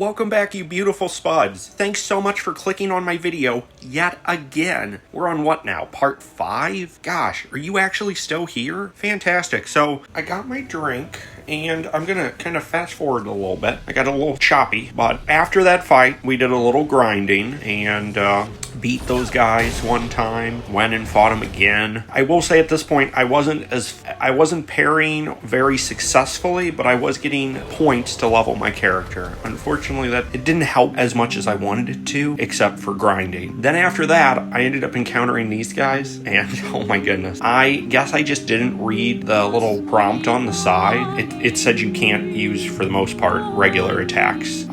Welcome back, you beautiful spuds. Thanks so much for clicking on my video yet again. We're on what now? Part 5? Gosh, are you actually still here? Fantastic. So, I got my drink, and I'm gonna kind of fast forward a little bit. I got a little choppy, but after that fight, we did a little grinding, and beat those guys one time, went and fought them again. I will say at this point, I wasn't parrying very successfully, but I was getting points to level my character. Unfortunately, it didn't help as much as I wanted it to, except for grinding. Then after that, I ended up encountering these guys, and oh my goodness. I guess I just didn't read the little prompt on the side. It said you can't use, for the most part, regular attacks.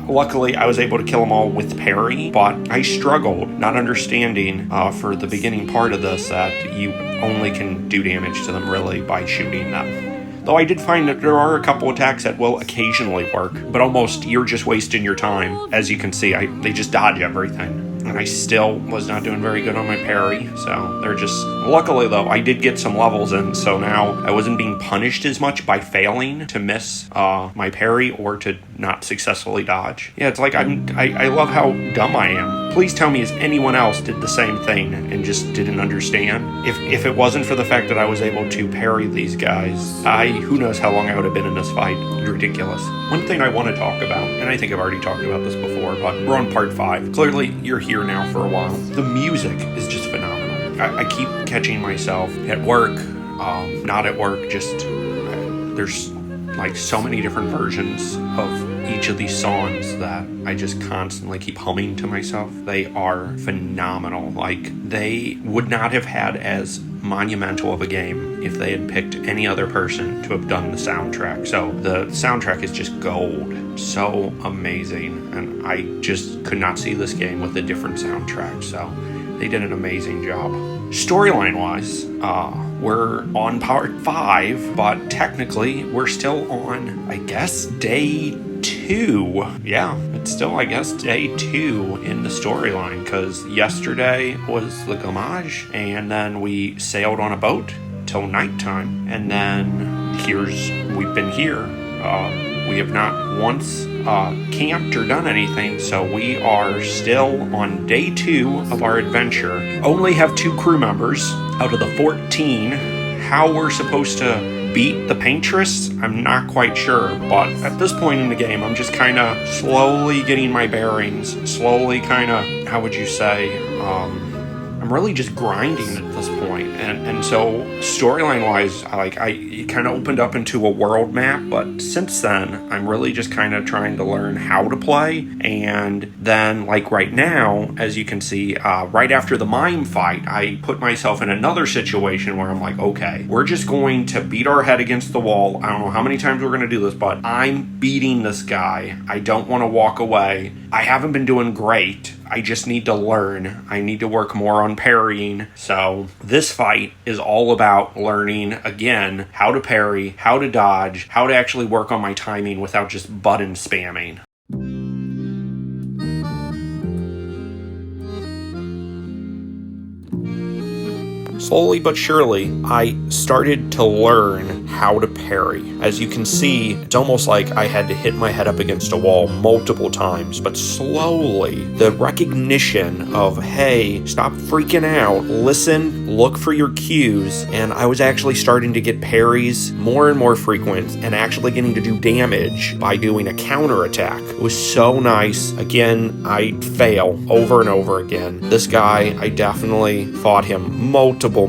Luckily, I was able to kill them all with parry, but I struggled not understanding for the beginning part of this that you only can do damage to them really by shooting them. Though I did find that there are a couple attacks that will occasionally work, but almost you're just wasting your time. As you can see, they just dodge everything. And I still was not doing very good on my parry, so they're just... Luckily, though, I did get some levels in, so now I wasn't being punished as much by failing to miss my parry or to not successfully dodge. Yeah, it's like I love how dumb I am. Please tell me, as anyone else did the same thing and just didn't understand? If it wasn't for the fact that I was able to parry these guys, who knows how long I would have been in this fight. Ridiculous. One thing I want to talk about, and I think I've already talked about this before, but we're on part 5. Clearly, you're here now for a while. The music is just phenomenal. I keep catching myself at work, not at work, just there's like so many different versions of each of these songs that I just constantly keep humming to myself. They are phenomenal. Like, they would not have had as monumental of a game if they had picked any other person to have done the soundtrack. So the soundtrack is just gold. So amazing. And I just could not see this game with a different soundtrack. So they did an amazing job. Storyline wise, we're on part 5, but technically we're still on, I guess, day 2. Yeah, it's still, I guess, day 2 in the storyline, because yesterday was the Gamage, and then we sailed on a boat till nighttime, and then we've been here. We have not once camped or done anything, so we are still on day 2 of our adventure. Only have 2 crew members out of the 14. How we're supposed to beat the paintress, I'm not quite sure, but at this point in the game, I'm just kind of slowly getting my bearings, slowly kind of, how would you say, I'm really just grinding at this point. And so storyline wise, it kind of opened up into a world map, but since then I'm really just kind of trying to learn how to play. And then, like, right now, as you can see, right after the mime fight, I put myself in another situation where I'm like, okay, we're just going to beat our head against the wall. I don't know how many times we're going to do this, but I'm beating this guy. I don't want to walk away. I haven't been doing great. I just need to learn. I need to work more on parrying. So this fight is all about learning, again, how to parry, how to dodge, how to actually work on my timing without just button spamming. Slowly but surely, I started to learn how to parry. As you can see, it's almost like I had to hit my head up against a wall multiple times, but slowly, the recognition of, hey, stop freaking out, listen, look for your cues, and I was actually starting to get parries more and more frequent, and actually getting to do damage by doing a counter attack. It was so nice. Again, I fail over and over again. This guy, I definitely fought him multiple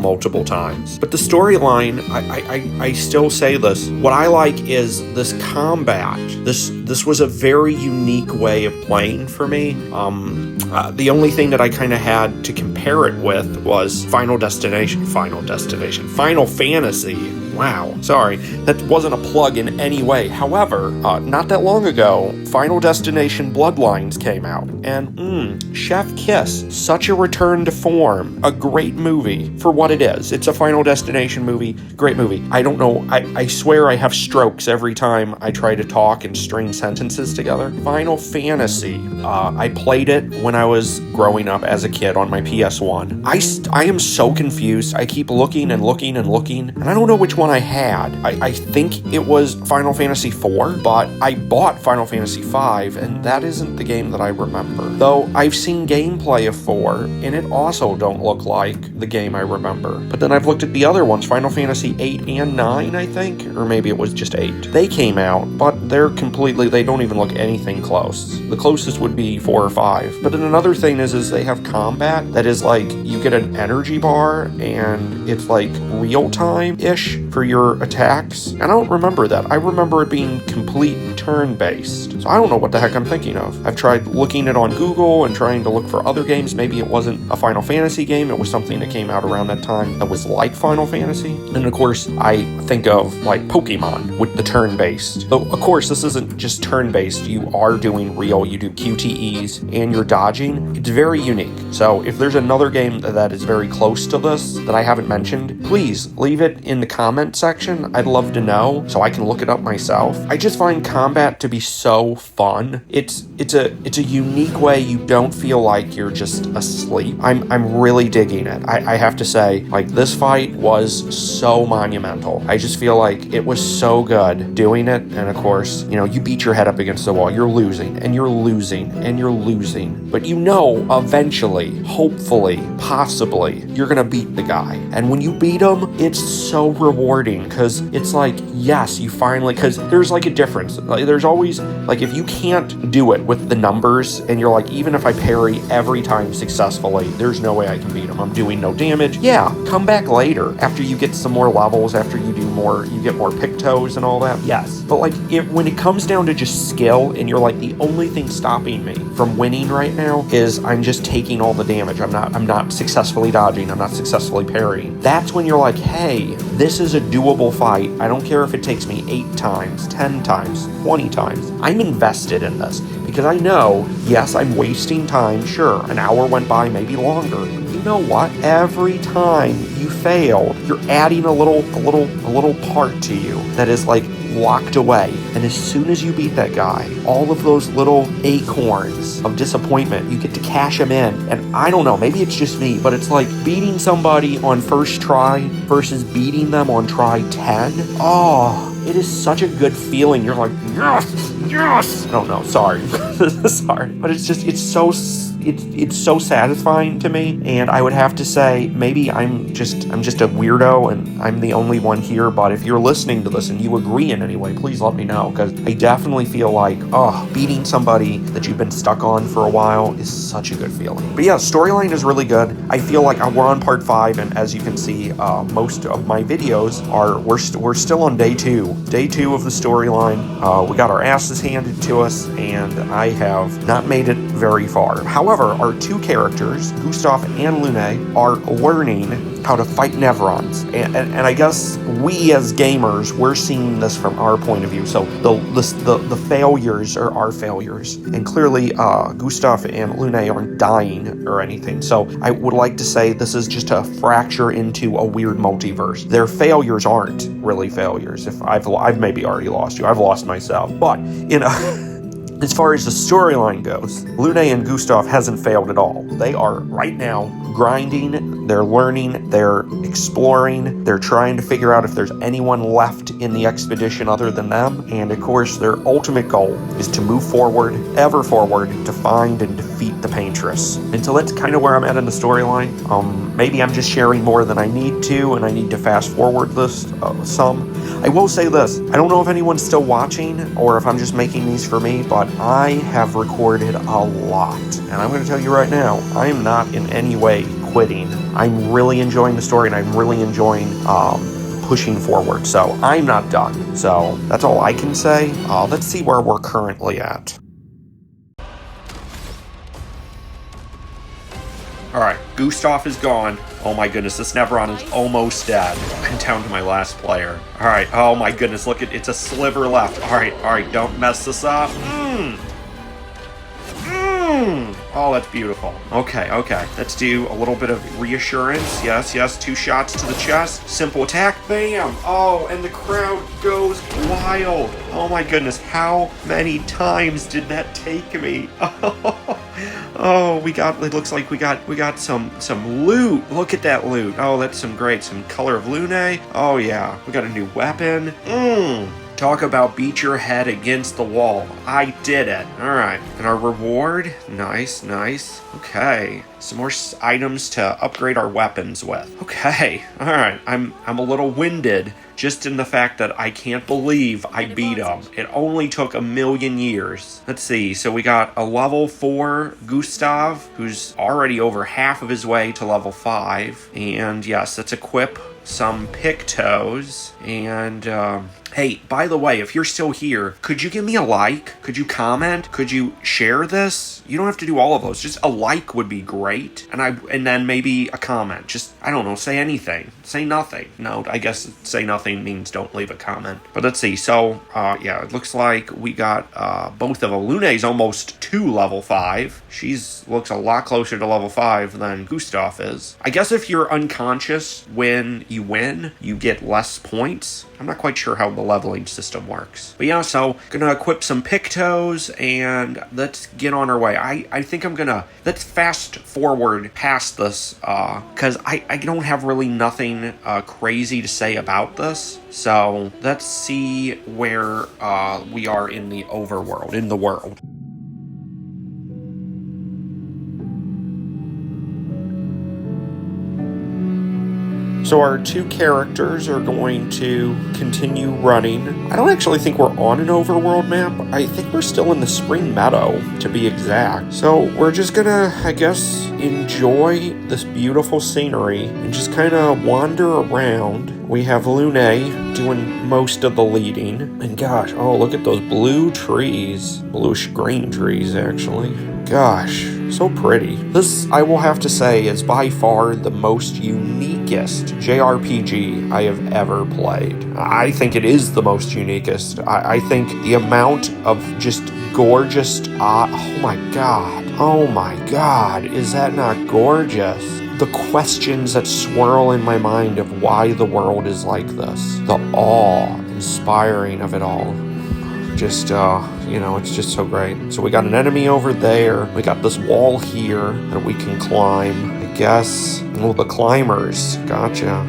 times. But the storyline, I still say this, what I like is this combat. This was a very unique way of playing for me. The only thing that I kind of had to compare it with was Final Fantasy. Wow, sorry, that wasn't a plug in any way. However, not that long ago, Final Destination Bloodlines came out, and Chef Kiss, such a return to form. A great movie for what it is. It's a Final Destination movie, great movie. I don't know, I swear I have strokes every time I try to talk and string sentences together. Final Fantasy, I played it when I was growing up as a kid on my PS1. I am so confused. I keep looking, and I don't know which one I had. I think it was Final Fantasy IV, but I bought Final Fantasy V, and that isn't the game that I remember. Though I've seen gameplay of 4, and it also don't look like the game I remember. But then I've looked at the other ones, Final Fantasy 8 and 9, I think, or maybe it was just 8. They came out, but they don't even look anything close. The closest would be 4 or 5. But then another thing is they have combat that is like, you get an energy bar, and it's like real-time-ish for your attacks. And I don't remember that. I remember it being complete turn-based. So I don't know what the heck I'm thinking of. I've tried looking it on Google and trying to look for other games. Maybe it wasn't a Final Fantasy game. It was something that came out around that time that was like Final Fantasy. And of course, I think of like Pokemon with the turn-based. Though, of course, this isn't just turn-based. You are doing real. You do QTEs and you're dodging. It's very unique. So if there's another game that is very close to this that I haven't mentioned, please leave it in the comment section. I'd love to know so I can look it up myself. I just find combat to be so fun. It's a unique way you don't feel like you're just asleep. I'm really digging it. I have to say, like, this fight was so monumental. I just feel like it was so good doing it. And of course, you know, you beat your head up against the wall. You're losing and you're losing and you're losing. But you know, eventually, hopefully, possibly, you're gonna beat the guy. And when you beat him, it's so rewarding because it's like, yes, you finally, because there's like a difference. Like, there's always, like, if you can't do it with the numbers and you're like, even if I parry every time successfully, there's no way I can beat him. I'm doing no damage. Yeah, come back later after you get some more levels, after you do more, you get more Pictos and all that. Yes. But like, when it comes down to just skill and you're like, the only thing stopping me from winning right now is I'm just taking all the damage. I'm not successfully dodging. I'm not successfully parrying. That's when you're like, hey, this is a doable fight. I don't care if it takes me 8 times, 10 times, 20 times. I'm invested in this because I know, yes, I'm wasting time. Sure, an hour went by, maybe longer. But you know what? Every time you fail, you're adding a little part to you that is like locked away. And as soon as you beat that guy, all of those little acorns of disappointment, you get to cash them in. And I don't know, maybe it's just me, but it's like beating somebody on first try versus beating them on try 10. Oh, it is such a good feeling. You're like, yes, yes. I don't know, sorry. Sorry. But it's so satisfying to me, and I would have to say maybe I'm just a weirdo and I'm the only one here, but if you're listening to this and you agree in any way, please let me know, because I definitely feel like, beating somebody that you've been stuck on for a while is such a good feeling. But yeah, storyline is really good. I feel like we're on part 5, and as you can see, most of my videos we're still on day 2 of the storyline. We got our asses handed to us, and I have not made it very far. However, our 2 characters, Gustav and Lune, are learning how to fight Nevrons. And I guess we as gamers, we're seeing this from our point of view. So the failures are our failures. And clearly, Gustav and Lune aren't dying or anything. So I would like to say this is just a fracture into a weird multiverse. Their failures aren't really failures. If I've maybe already lost you. I've lost myself. But, you know... As far as the storyline goes, Lune and Gustav hasn't failed at all. They are right now grinding, they're learning, they're exploring, they're trying to figure out if there's anyone left in the expedition other than them. And of course, their ultimate goal is to move forward, ever forward, to find and defeat the Paintress. And so that's kind of where I'm at in the storyline. Maybe I'm just sharing more than I need to, and I need to fast forward this some. I will say this, I don't know if anyone's still watching or if I'm just making these for me, but I have recorded a lot. And I'm going to tell you right now, I am not in any way quitting. I'm really enjoying the story, and I'm really enjoying pushing forward. So I'm not done. So that's all I can say. Let's see where we're currently at. Alright, Gustav is gone. Oh my goodness, this Nevron is almost dead. I'm down to my last player. Alright, oh my goodness, look, it's a sliver left. Alright, don't mess this up. Oh, that's beautiful. Okay, let's do a little bit of reassurance. Yes, 2 shots to the chest. Simple attack, bam! Oh, and the crowd goes wild. Oh my goodness, how many times did that take me? Oh, it looks like we got some loot. Look at that loot. Oh, that's some color of Lune. Oh yeah, we got a new weapon. Talk about beat your head against the wall. I did it. All right. And our reward. Nice. Okay. Some more items to upgrade our weapons with. Okay. All right. I'm a little winded just in the fact that I can't believe I beat him. It only took 1,000,000 years. Let's see. So we got a level 4 Gustav, who's already over half of his way to level 5. And yes, let's equip some Pictos. And hey, by the way, if you're still here, could you give me a like? Could you comment? Could you share this? You don't have to do all of those. Just a like would be great. And then maybe a comment. Just, I don't know, say anything. Say nothing. No, I guess say nothing means don't leave a comment. But let's see. So, yeah, it looks like we got both of them. Lune's almost to level 5. She's looks a lot closer to level 5 than Gustav is. I guess if you're unconscious when you win, you get less points. I'm not quite sure how the leveling system works. But yeah, so gonna equip some Pictos and let's get on our way. I think let's fast forward past this because I don't have really nothing crazy to say about this. So let's see where we are in the overworld, in the world. So our two characters are going to continue running. I don't actually think we're on an overworld map. I think we're still in the Spring Meadow, to be exact. So we're just gonna, I guess, enjoy this beautiful scenery and just kind of wander around. We have Lune doing most of the leading. And gosh, oh, look at those blue trees. Bluish green trees, actually. Gosh, so pretty. This, I will have to say, is by far the most uniquest JRPG I have ever played. I think it is the most uniquest. I think the amount of just gorgeous... oh my god, is that not gorgeous? The questions that swirl in my mind of why the world is like this. The awe-inspiring of it all. Just, it's just so great. So we got an enemy over there. We got this wall here that we can climb. I guess. Oh, the climbers. Gotcha.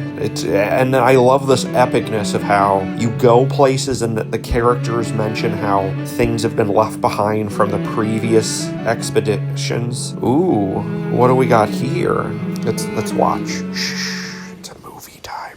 And I love this epicness of how you go places and the characters mention how things have been left behind from the previous expeditions. Ooh, what do we got here? Let's watch. Shh. It's a movie time.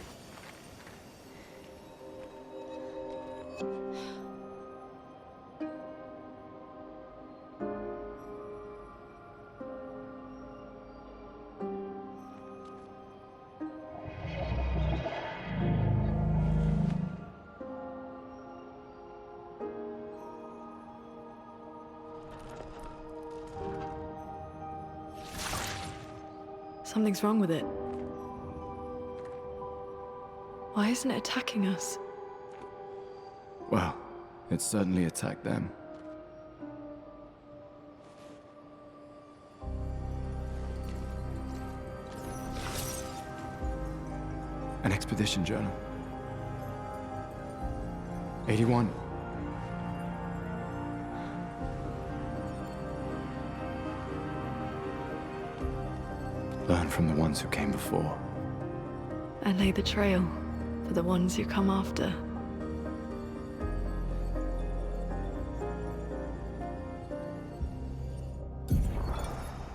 Something's wrong with it. Why isn't it attacking us? Well, it certainly attacked them. An expedition journal. 81. Learn from the ones who came before. And lay the trail for the ones who come after.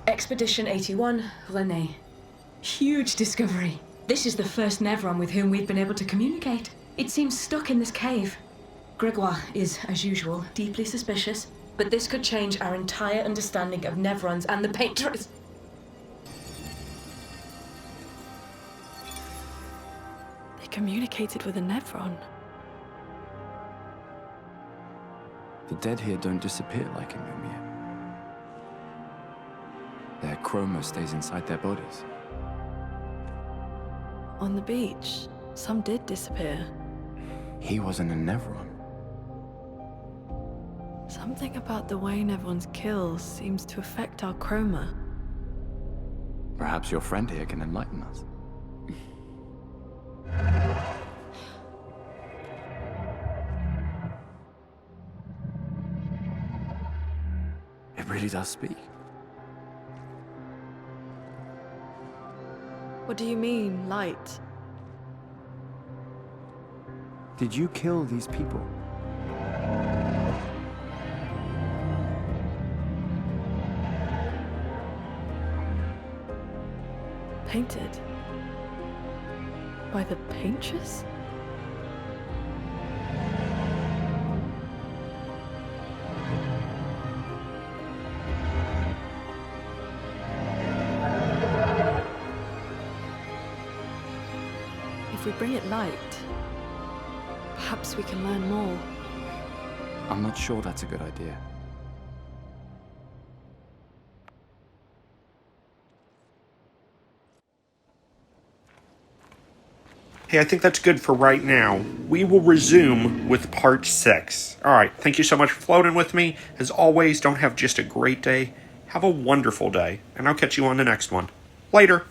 Expedition 81, René. Huge discovery. This is the first Nevron with whom we've been able to communicate. It seems stuck in this cave. Gregoire is, as usual, deeply suspicious, but this could change our entire understanding of Nevrons and the Painters. They communicated with a Nevron. The dead here don't disappear like in Lumia. Their chroma stays inside their bodies. On the beach, some did disappear. He wasn't a Nevron. Something about the way Nevrons kill seems to affect our chroma. Perhaps your friend here can enlighten us. It really does speak. What do you mean, light? Did you kill these people? Painted? By the painters? If we bring it light, perhaps we can learn more. I'm not sure that's a good idea. Hey, I think that's good for right now. We will resume with part 6. Alright, thank you so much for floating with me. As always, don't have just a great day. Have a wonderful day, and I'll catch you on the next one. Later.